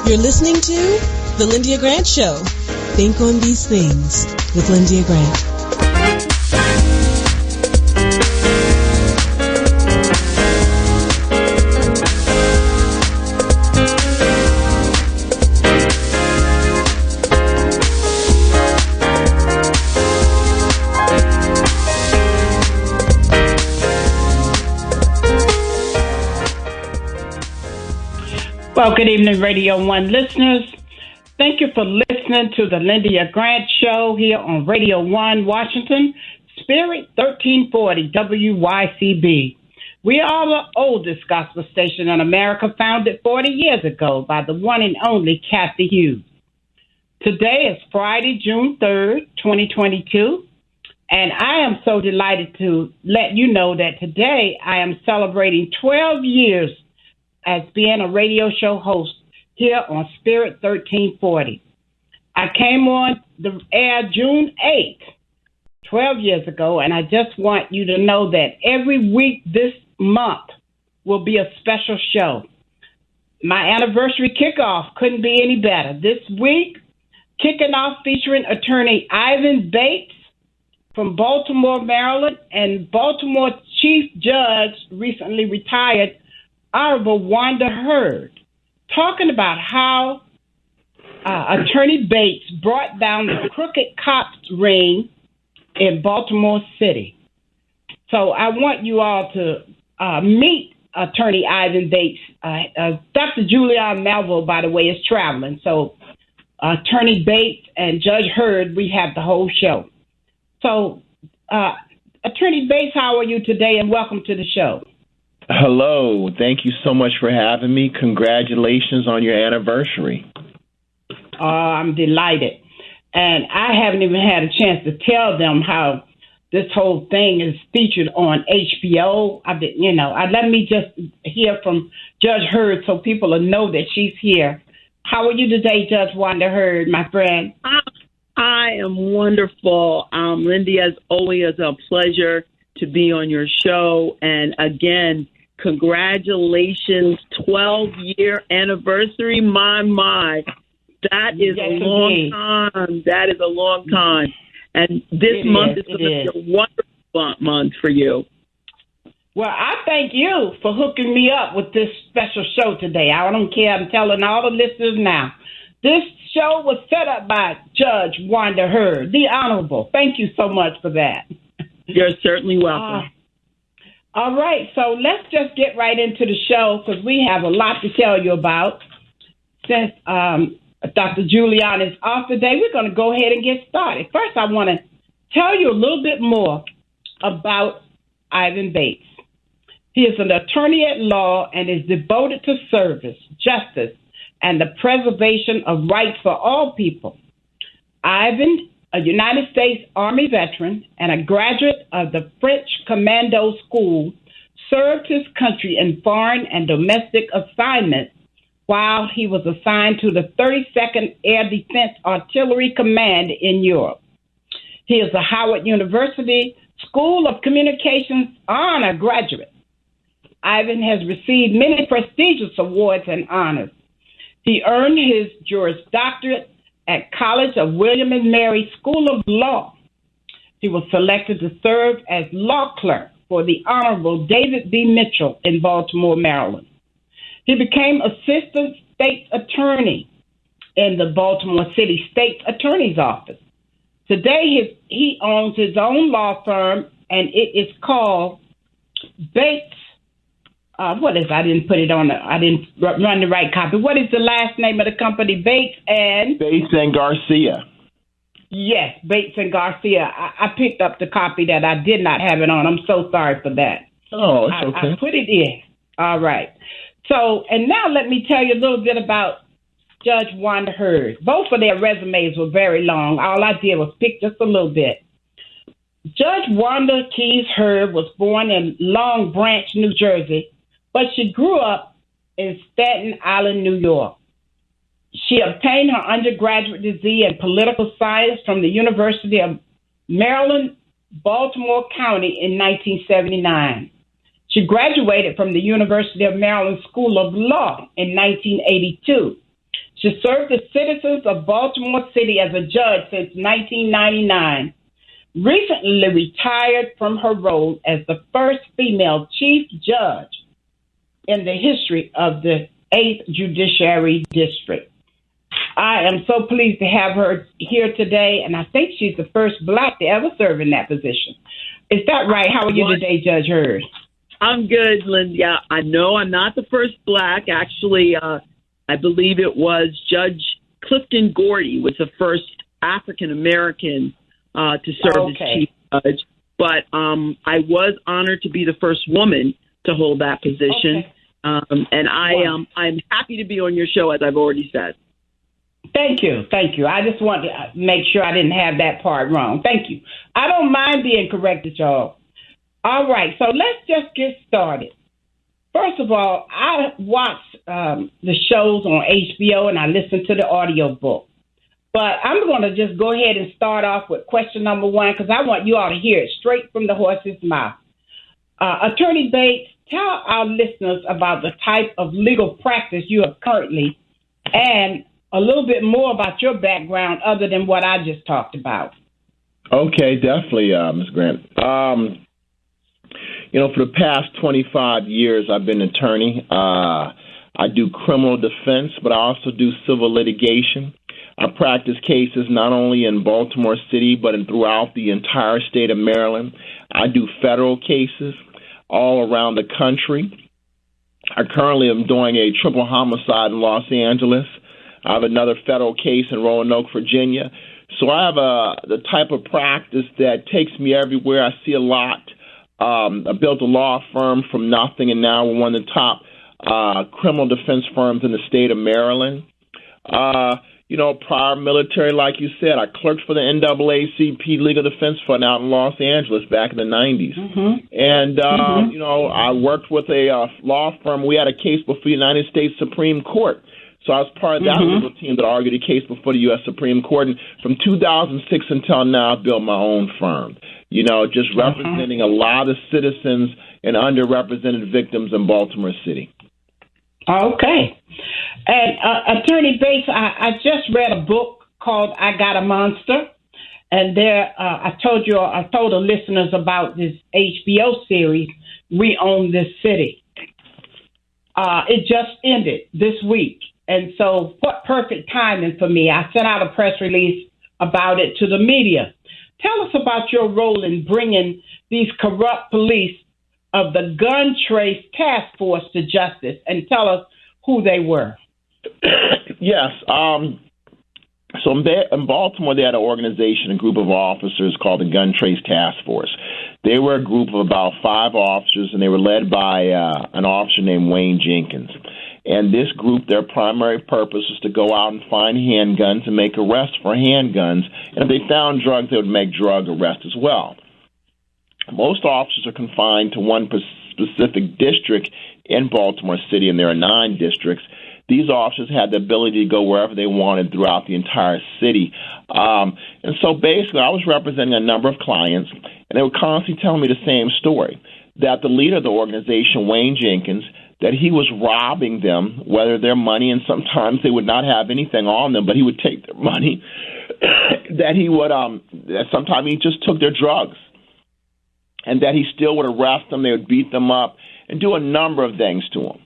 You're listening to The Lyndia Grant Show. Think on these things with Lyndia Grant. Well, good evening, Radio 1 listeners. Thank you for listening to the Lyndia Grant Show here on Radio 1, Washington, Spirit 1340 WYCB. We are the oldest gospel station in America, founded 40 years ago by the one and only Kathy Hughes. Today is Friday, June 3rd, 2022, and I am so delighted to let you know that today I am celebrating 12 years as being a radio show host here on Spirit 1340. I came on the air June 8th, 12 years ago, and I just want you to know that every week this month will be a special show. My anniversary kickoff couldn't be any better. This week, kicking off featuring attorney Ivan Bates from Baltimore, Maryland, and Baltimore Chief Judge, recently retired, Honorable Wanda, talking about how Attorney Bates brought down the crooked cops ring in Baltimore City. So I want you all to meet Attorney Ivan Bates. Dr. Julian Melville, by the way, is traveling. So Attorney Bates and Judge Hurd, we have the whole show. So Attorney Bates, how are you today, and welcome to the show. Hello. Thank you so much for having me. Congratulations on your anniversary. I'm delighted. And I haven't even had a chance to tell them how this whole thing is featured on HBO. Let me just hear from Judge Hurd so people will know that she's here. How are you today, Judge Wanda Hurd, my friend? I am wonderful. Lyndia, as always, a pleasure to be on your show. And again, congratulations, 12-year anniversary. My. That is a long time. That is a long time. And this month is going to be a wonderful month for you. Well, I thank you for hooking me up with this special show today. I don't care. I'm telling all the listeners now. This show was set up by Judge Wanda Hurd, the Honorable. Thank you so much for that. You're certainly welcome. All right, so let's just get right into the show because we have a lot to tell you about. Since Dr. Julian is off today, we're going to go ahead and get started. First, I want to tell you a little bit more about Ivan Bates. He is an attorney at law and is devoted to service, justice, and the preservation of rights for all people. Ivan, a United States Army veteran and a graduate of the French Commando School, served his country in foreign and domestic assignments while he was assigned to the 32nd Air Defense Artillery Command in Europe. He is a Howard University School of Communications honor graduate. Ivan has received many prestigious awards and honors. He earned his Juris Doctorate at College of William and Mary School of Law. He was selected to serve as law clerk for the Honorable David B. Mitchell in Baltimore, Maryland. He became assistant state attorney in the Baltimore City State Attorney's Office. Today, he owns his own law firm, and it is called Bates. I didn't run the right copy. What is the last name of the company? Bates and Garcia. Yes, Bates and Garcia. I picked up the copy that I did not have it on. I'm so sorry for that. Oh, it's okay. I put it in. All right. So, and now let me tell you a little bit about Judge Wanda Hurd. Both of their resumes were very long. All I did was pick just a little bit. Judge Wanda Keys Hurd was born in Long Branch, New Jersey, but she grew up in Staten Island, New York. She obtained her undergraduate degree in political science from the University of Maryland, Baltimore County in 1979. She graduated from the University of Maryland School of Law in 1982. She served the citizens of Baltimore City as a judge since 1999. Recently retired from her role as the first female chief judge in the history of the 8th Judiciary District. I am so pleased to have her here today, and I think she's the first Black to ever serve in that position. Is that right? How are you today, Judge Hurd? I'm good, Lyndia. I know I'm not the first Black. Actually, I believe it was Judge Clifton Gordy was the first African-American to serve as chief judge. But I was honored to be the first woman to hold that position. And I'm happy to be on your show, as I've already said. Thank you. I just wanted to make sure I didn't have that part wrong. Thank you. I don't mind being corrected, y'all. All right, so let's just get started. First of all, I watch the shows on HBO and I listen to the audio book. But I'm going to just go ahead and start off with question number one because I want you all to hear it straight from the horse's mouth. Attorney Bates, tell our listeners about the type of legal practice you have currently and a little bit more about your background other than what I just talked about. Okay, definitely, Ms. Grant. For the past 25 years, I've been an attorney. I do criminal defense, but I also do civil litigation. I practice cases not only in Baltimore City, but throughout the entire state of Maryland. I do federal cases all around the country. I currently am doing a triple homicide in Los Angeles. I have another federal case in Roanoke, Virginia. So I have the type of practice that takes me everywhere. I see a lot. I built a law firm from nothing, and now we're one of the top criminal defense firms in the state of Maryland. Prior military, like you said, I clerked for the NAACP Legal Defense Fund out in Los Angeles back in the 90s. Mm-hmm. And, I worked with a law firm. We had a case before the United States Supreme Court. So I was part of that legal team that argued a case before the U.S. Supreme Court. And from 2006 until now, I've built my own firm, just representing a lot of citizens and underrepresented victims in Baltimore City. Okay. And Attorney Bates, I just read a book called I Got a Monster. And there, I told the listeners about this HBO series, We Own This City. It just ended this week. And so what perfect timing for me. I sent out a press release about it to the media. Tell us about your role in bringing these corrupt police of the Gun Trace Task Force to justice, and tell us who they were. Yes. So in Baltimore, they had an organization, a group of officers called the Gun Trace Task Force. They were a group of about 5 officers, and they were led by an officer named Wayne Jenkins. And this group, their primary purpose was to go out and find handguns and make arrests for handguns. And if they found drugs, they would make drug arrests as well. Most officers are confined to one specific district in Baltimore City, and there are 9 districts. These officers had the ability to go wherever they wanted throughout the entire city. And so basically, I was representing a number of clients, and they were constantly telling me the same story, that the leader of the organization, Wayne Jenkins, that he was robbing them, whether their money, and sometimes they would not have anything on them, but he would take their money, that he would, that sometimes he just took their drugs, and that he still would arrest them, they would beat them up, and do a number of things to them.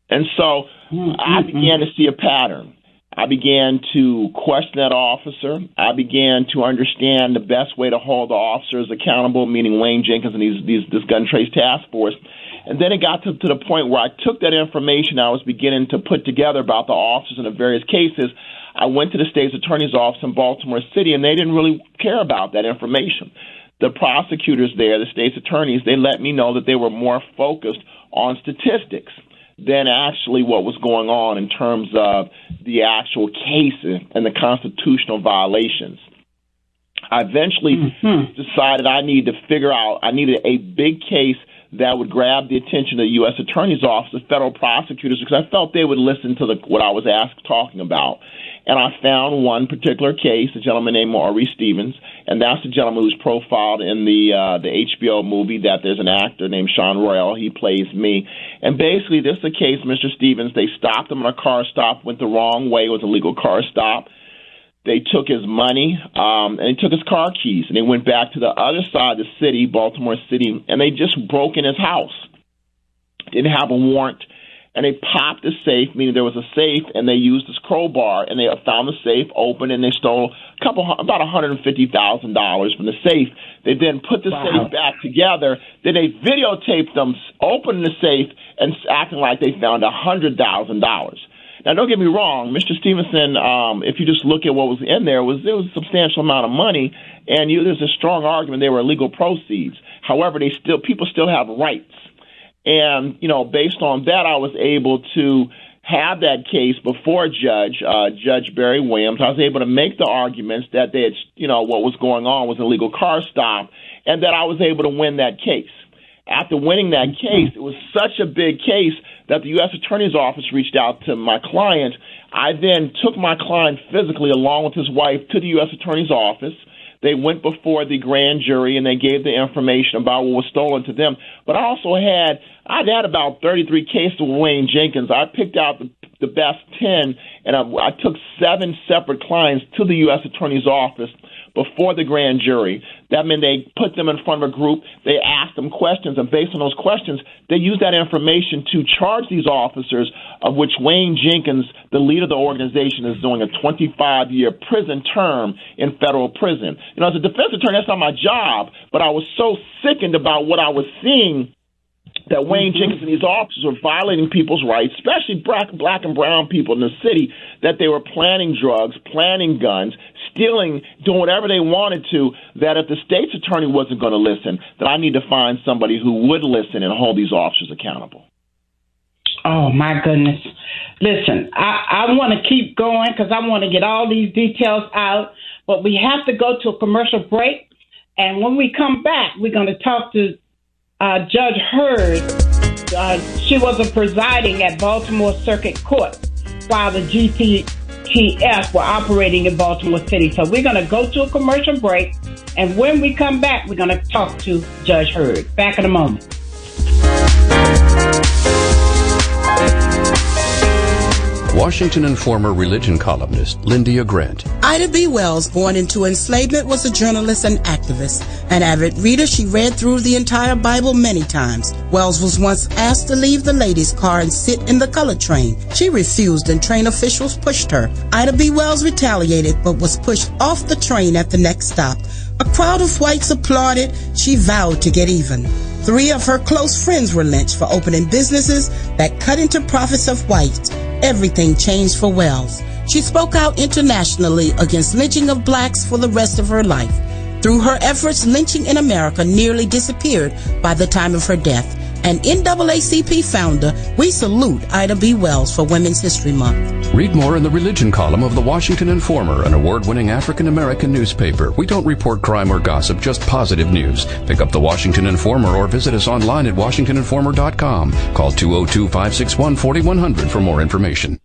And so I began to see a pattern. I began to question that officer. I began to understand the best way to hold the officers accountable, meaning Wayne Jenkins and this Gun Trace Task Force. And then it got to the point where I took that information I was beginning to put together about the officers in the various cases. I went to the state's attorney's office in Baltimore City, and they didn't really care about that information. The prosecutors there, the state's attorneys, they let me know that they were more focused on statistics than actually what was going on in terms of the actual cases and the constitutional violations. I eventually decided I needed a big case that would grab the attention of the U.S. Attorney's Office, the federal prosecutors, because I felt they would listen to what I was talking about. And I found one particular case, a gentleman named Maurice Stevens, and that's the gentleman who's profiled in the HBO movie that there's an actor named Sean Royal. He plays me. And basically, this is the case, Mr. Stevens. They stopped him in a car stop, went the wrong way. It was a legal car stop. They took his money, and they took his car keys, and they went back to the other side of the city, Baltimore City, and they just broke in his house. Didn't have a warrant. And they popped the safe, meaning there was a safe, and they used this crowbar, and they found the safe open, and they stole about $150,000 from the safe. They then put the safe back together. Then they videotaped them opening the safe and acting like they found $100,000. Now, don't get me wrong, Mr. Stevenson, if you just look at what was in there, there was a substantial amount of money, and there's a strong argument they were illegal proceeds. However, people still have rights. And, based on that, I was able to have that case before Judge Barry Williams. I was able to make the arguments that they had, what was going on was an illegal car stop, and that I was able to win that case. After winning that case, it was such a big case that the U.S. Attorney's Office reached out to my client. I then took my client physically, along with his wife, to the U.S. Attorney's Office. They went before the grand jury, and they gave the information about what was stolen to them. But I'd had about 33 cases with Wayne Jenkins. I picked out the best 10, and I took 7 separate clients to the U.S. Attorney's Office before the grand jury. That meant they put them in front of a group, they asked them questions, and based on those questions, they used that information to charge these officers, of which Wayne Jenkins, the leader of the organization, is doing a 25-year prison term in federal prison. As a defense attorney, that's not my job, but I was so sickened about what I was seeing that Wayne Jenkins and these officers were violating people's rights, especially black and brown people in the city, that they were planning drugs, planning guns, stealing, doing whatever they wanted to, that if the state's attorney wasn't going to listen, that I need to find somebody who would listen and hold these officers accountable. Oh, my goodness. Listen, I want to keep going because I want to get all these details out, but we have to go to a commercial break. And when we come back, we're going to talk to Judge Hurd. She was presiding at Baltimore Circuit Court while the GTTF were operating in Baltimore City. So we're going to go to a commercial break, and when we come back, we're going to talk to Judge Hurd. Back in a moment. Washington Informer religion columnist Lyndia Grant. Ida B. Wells, born into enslavement, was a journalist and activist. An avid reader, she read through the entire Bible many times. Wells was once asked to leave the ladies' car and sit in the colored train. She refused, and train officials pushed her. Ida B. Wells retaliated, but was pushed off the train at the next stop. A crowd of whites applauded. She vowed to get even. 3 of her close friends were lynched for opening businesses that cut into profits of whites. Everything changed for Wells. She spoke out internationally against lynching of blacks for the rest of her life. Through her efforts, lynching in America nearly disappeared by the time of her death. An NAACP founder, we salute Ida B. Wells for Women's History Month. Read more in the religion column of the Washington Informer, an award-winning African-American newspaper. We don't report crime or gossip, just positive news. Pick up the Washington Informer or visit us online at WashingtonInformer.com. Call 202-561-4100 for more information.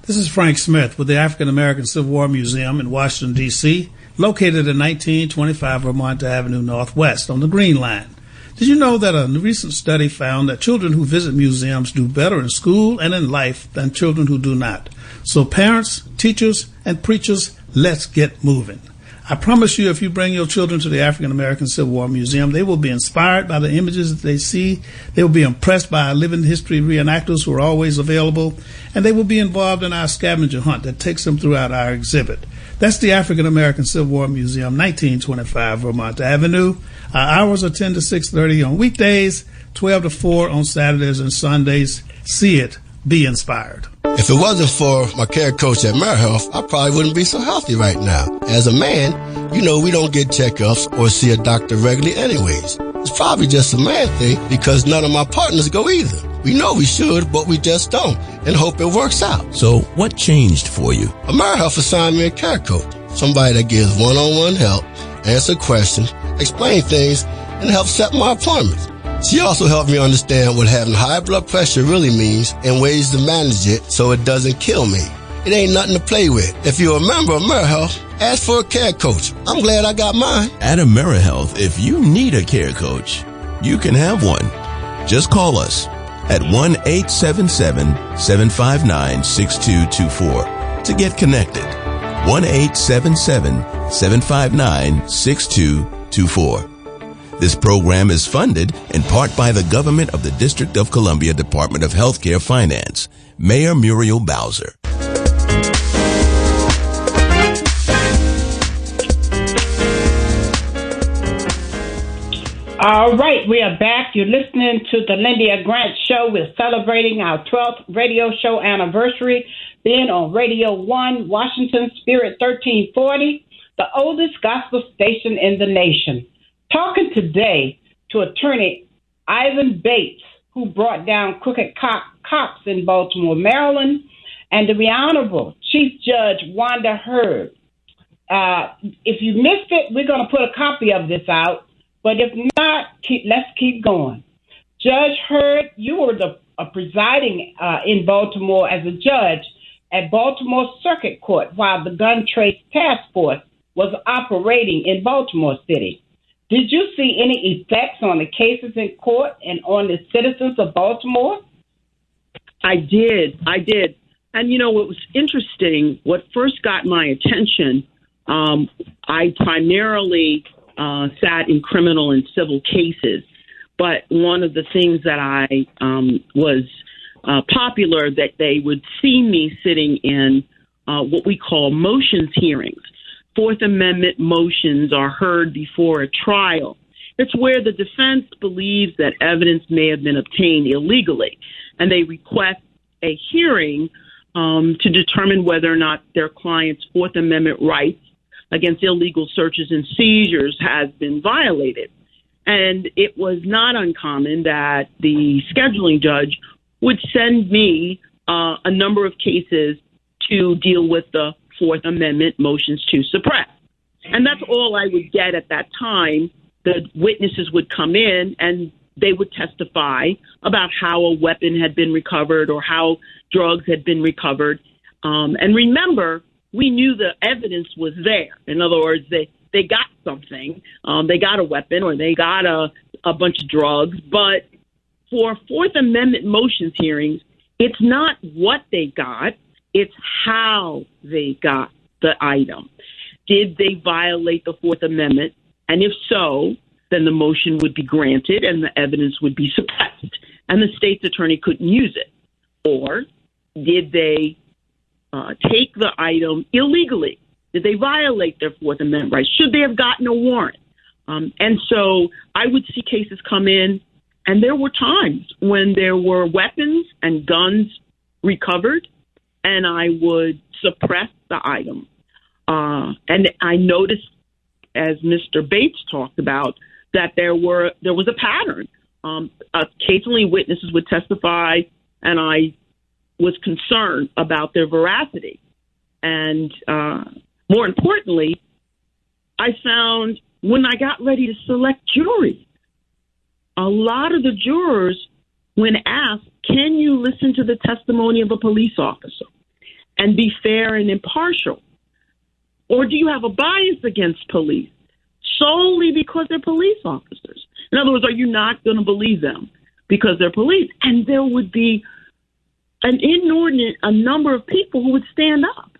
This is Frank Smith with the African American Civil War Museum in Washington, D.C., located at 1925 Vermont Avenue Northwest on the Green Line. Did you know that a recent study found that children who visit museums do better in school and in life than children who do not? So parents, teachers, and preachers, let's get moving. I promise you, if you bring your children to the African American Civil War Museum, they will be inspired by the images that they see. They will be impressed by our living history reenactors who are always available, and they will be involved in our scavenger hunt that takes them throughout our exhibit. That's the African American Civil War Museum, 1925 Vermont Avenue. Our hours are 10 to 6:30 on weekdays, 12 to 4 on Saturdays and Sundays. See it. Be inspired. If it wasn't for my care coach at AmeriHealth, I probably wouldn't be so healthy right now. As a man, we don't get checkups or see a doctor regularly anyways. It's probably just a man thing because none of my partners go either. We know we should, but we just don't, and hope it works out. So what changed for you? AmeriHealth assigned me a care coach, somebody that gives one-on-one help, answer questions, explain things, and help set my appointments. She also helped me understand what having high blood pressure really means and ways to manage it so it doesn't kill me. It ain't nothing to play with. If you're a member of AmeriHealth, ask for a care coach. I'm glad I got mine. At AmeriHealth, if you need a care coach, you can have one. Just call us at 1-877-759-6224 to get connected. 1-877-759-6224. This program is funded in part by the government of the District of Columbia Department of Healthcare Finance. Mayor Muriel Bowser. All right, we are back. You're listening to the Lyndia Grant Show. We're celebrating our 12th radio show anniversary, being on Radio 1, Washington Spirit 1340, the oldest gospel station in the nation. Talking today to attorney Ivan Bates, who brought down crooked cops in Baltimore, Maryland, and the Honorable Chief Judge Wanda Hurd. If you missed it, we're going to put a copy of this out. But if not, let's keep going. Judge Hurd, you were presiding in Baltimore as a judge at Baltimore Circuit Court while the Gun Trace Task Force was operating in Baltimore City. Did you see any effects on the cases in court and on the citizens of Baltimore? I did. And, you know, what was interesting, what first got my attention, I primarily sat in criminal and civil cases. But one of the things that I was popular that they would see me sitting in what we call motions hearings. Fourth Amendment motions are heard before a trial. It's where the defense believes that evidence may have been obtained illegally, and they request a hearing to determine whether or not their client's Fourth Amendment rights against illegal searches and seizures has been violated. And it was not uncommon that the scheduling judge would send me a number of cases to deal with the Fourth Amendment motions to suppress. And that's all I would get at that time. The witnesses would come in and they would testify about how a weapon had been recovered or how drugs had been recovered. And remember, we knew the evidence was there. In other words, they got something. They got a weapon or they got a bunch of drugs. But for Fourth Amendment motions hearings, it's not what they got. It's how they got the item. Did they violate the Fourth Amendment? And if so, then the motion would be granted and the evidence would be suppressed and the state's attorney couldn't use it. Or did they take the item illegally? Did they violate their Fourth Amendment rights? Should they have gotten a warrant? And so I would see cases come in, and there were times when there were weapons and guns recovered, and I would suppress the item. And I noticed, as Mr. Bates talked about, that there was a pattern. Occasionally witnesses would testify, and I was concerned about their veracity. And more importantly, I found when I got ready to select juries, a lot of the jurors, when asked, can you listen to the testimony of a police officer and be fair and impartial? Or do you have a bias against police solely because they're police officers? In other words, are you not going to believe them because they're police? And there would be an inordinate a number of people who would stand up.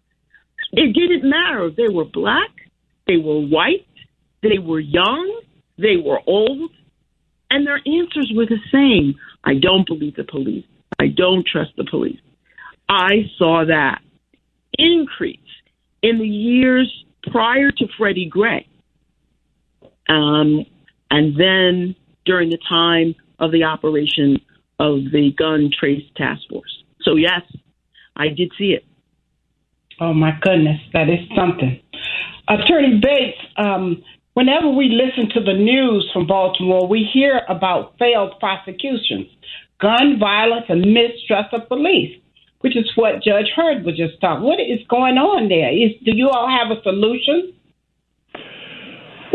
It didn't matter if they were black, they were white, they were young, they were old, and their answers were the same. I don't believe the police. I don't trust the police. I saw that increase in the years prior to Freddie Gray. And then during the time of the operation of the Gun Trace Task Force. So, yes, I did see it. Oh, my goodness, that is something. Attorney Bates, whenever we listen to the news from Baltimore, we hear about failed prosecutions, gun violence, and mistrust of police, which is what Judge Hurd was just talking. What is going on there? Do you all have a solution?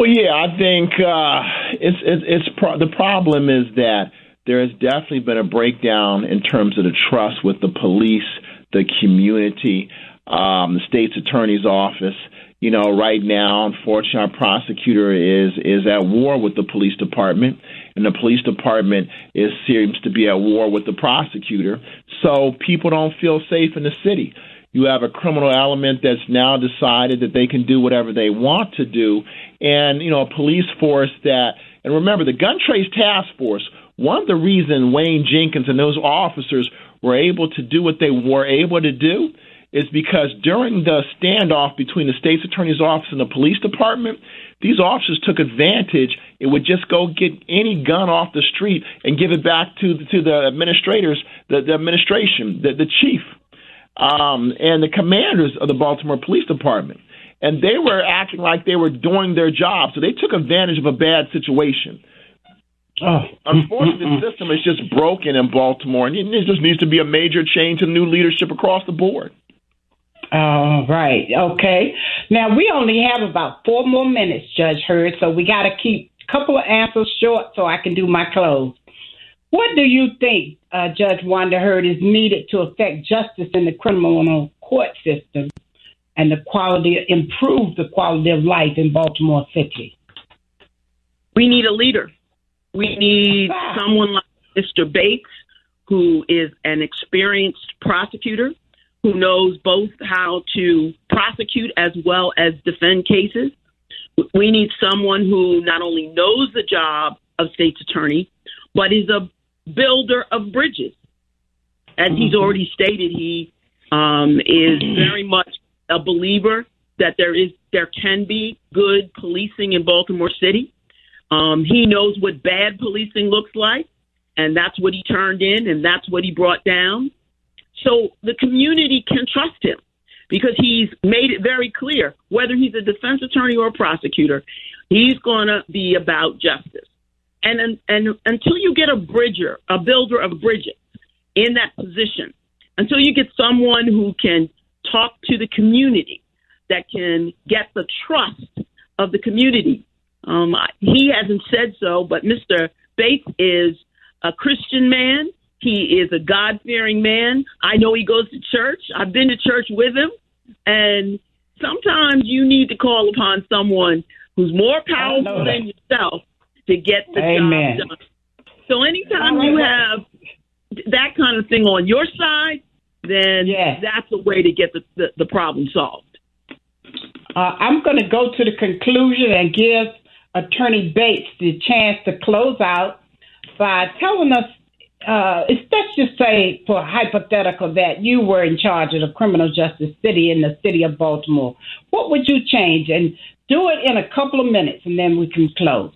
Well, yeah, I think the problem is that there has definitely been a breakdown in terms of the trust with the police, the community, the state's attorney's office. Right now, unfortunately, our prosecutor is at war with the police department, and the police department seems to be at war with the prosecutor. So people don't feel safe in the city. You have a criminal element that's now decided that they can do whatever they want to do, and a police force and remember, the gun trace task force. One of the reasons Wayne Jenkins and those officers were able to do what they were able to do is because during the standoff between the state's attorney's office and the police department, these officers took advantage. It would just go get any gun off the street and give it back to the administrators, the administration, the chief, and the commanders of the Baltimore Police Department. And they were acting like they were doing their job, so they took advantage of a bad situation. Unfortunately, the system is just broken in Baltimore, and it just needs to be a major change in new leadership across the board. All right. Okay. Now, we only have about 4 more minutes, Judge Hurd, so we got to keep a couple of answers short so I can do my close. What do you think, Judge Wanda Hurd, is needed to affect justice in the criminal court system and improve the quality of life in Baltimore City? We need a leader. We need someone like Mr. Bates, who is an experienced prosecutor, who knows both how to prosecute as well as defend cases. We need someone who not only knows the job of state's attorney, but is a builder of bridges. As he's already stated, he is very much a believer that there can be good policing in Baltimore City. He knows what bad policing looks like, and that's what he turned in, and that's what he brought down. So the community can trust him because he's made it very clear, whether he's a defense attorney or a prosecutor, he's going to be about justice. And until you get a builder of bridges in that position, until you get someone who can talk to the community, that can get the trust of the community. He hasn't said so, but Mr. Bates is a Christian man. He is a God-fearing man. I know he goes to church. I've been to church with him. And sometimes you need to call upon someone who's more powerful than yourself to get the job done. So anytime you have that kind of thing on your side, then that's a way to get the problem solved. I'm going to go to the conclusion and give Attorney Bates the chance to close out by telling us, let's just say, for hypothetical, that you were in charge of the criminal justice city in the city of Baltimore. What would you change? And do it in a couple of minutes, and then we can close.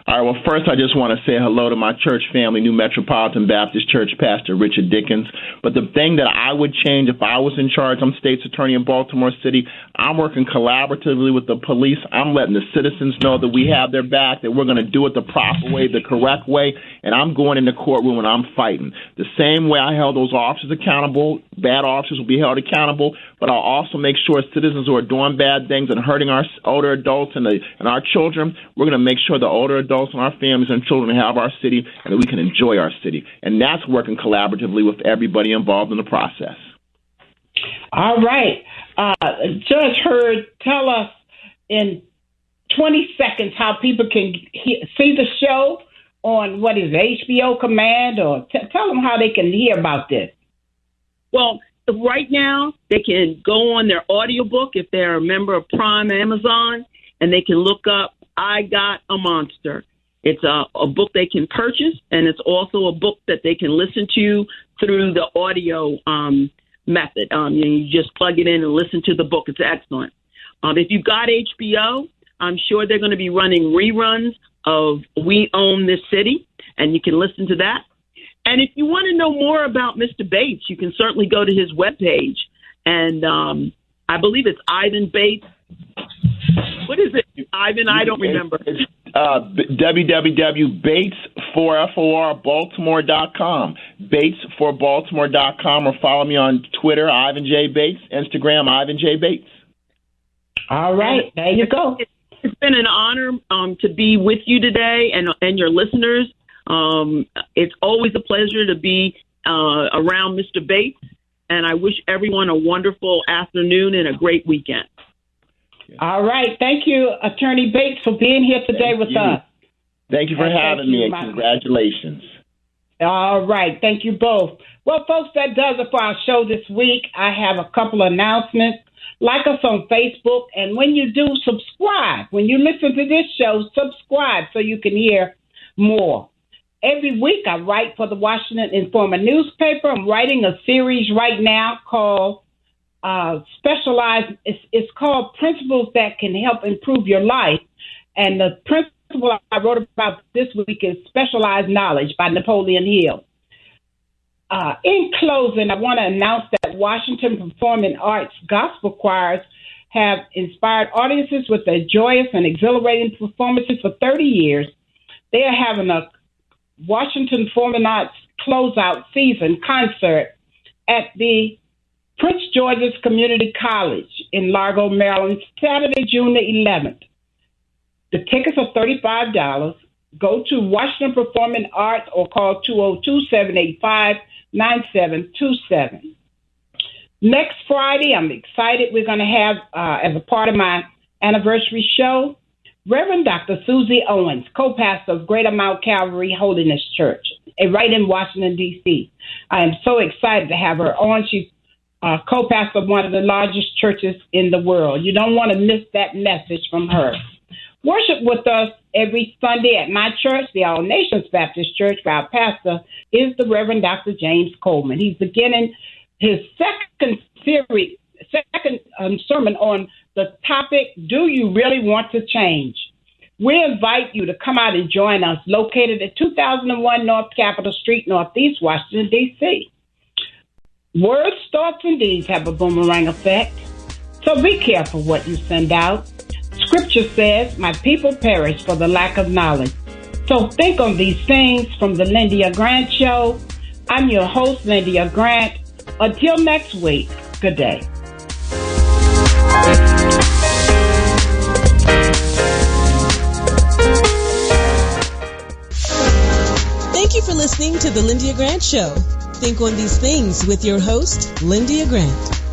All right, well, first I just want to say hello to my church family, New Metropolitan Baptist Church Pastor Richard Dickens. But the thing that I would change if I was in charge, I'm state's attorney in Baltimore City, I'm working collaboratively with the police. I'm letting the citizens know that we have their back, that we're going to do it the proper way, the correct way, and I'm going in the courtroom and I'm fighting. The same way I held those officers accountable, bad officers will be held accountable, but I'll also make sure citizens who are doing bad things and hurting our older adults and our children, we're going to make sure the older adults and our families and children have our city and that we can enjoy our city. And that's working collaboratively with everybody involved in the process. All right. Judge Hurd, tell us in 20 seconds how people can see the show on, what is it, HBO Command, or tell them how they can hear about this. Well, right now, they can go on their audiobook if they're a member of Prime Amazon, and they can look up I Got a Monster. It's a book they can purchase, and it's also a book that they can listen to through the audio method. You just plug it in and listen to the book. It's excellent. If you've got HBO, I'm sure they're going to be running reruns of We Own This City, and you can listen to that. And if you want to know more about Mr. Bates, you can certainly go to his webpage. And I believe it's Ivan Bates. What is it, Ivan? I don't remember. www.bates4baltimore.com. Bates4baltimore.com, or follow me on Twitter, Ivan J. Bates, Instagram, Ivan J. Bates. All right. There you go. It's been an honor to be with you today and your listeners. It's always a pleasure to be around Mr. Bates, and I wish everyone a wonderful afternoon and a great weekend. All right. Thank you, Attorney Bates, for being here today with us. Thank you for having me, and congratulations. All right. Thank you both. Well, folks, that does it for our show this week. I have a couple of announcements. Like us on Facebook, and when you do, subscribe. When you listen to this show, subscribe so you can hear more. Every week I write for the Washington Informer newspaper. I'm writing a series right now called It's called Principles That Can Help Improve Your Life. And the principle I wrote about this week is Specialized Knowledge by Napoleon Hill. In closing, I want to announce that Washington Performing Arts gospel choirs have inspired audiences with their joyous and exhilarating performances for 30 years. They are having a Washington Performing Arts closeout season concert at the Prince George's Community College in Largo, Maryland, Saturday, June the 11th. The tickets are $35. Go to Washington Performing Arts or call 202-785-9727. Next Friday, I'm excited. We're going to have, as a part of my anniversary show, Reverend Dr. Susie Owens, co-pastor of Greater Mount Calvary Holiness Church, right in Washington, D.C. I am so excited to have her on. She's co-pastor of one of the largest churches in the world. You don't want to miss that message from her. Worship with us every Sunday at my church, the All Nations Baptist Church, where our pastor is the Reverend Dr. James Coleman. He's beginning his second sermon on the topic, Do You Really Want to Change? We invite you to come out and join us, located at 2001 North Capitol Street, Northeast Washington, D.C. Words, thoughts, and deeds have a boomerang effect, so be careful what you send out. Scripture says, my people perish for the lack of knowledge. So think on these things from the Lyndia Grant Show. I'm your host, Lyndia Grant. Until next week, good day. Thank you for listening to the Lyndia Grant Show. Think on these things with your host, Lyndia Grant.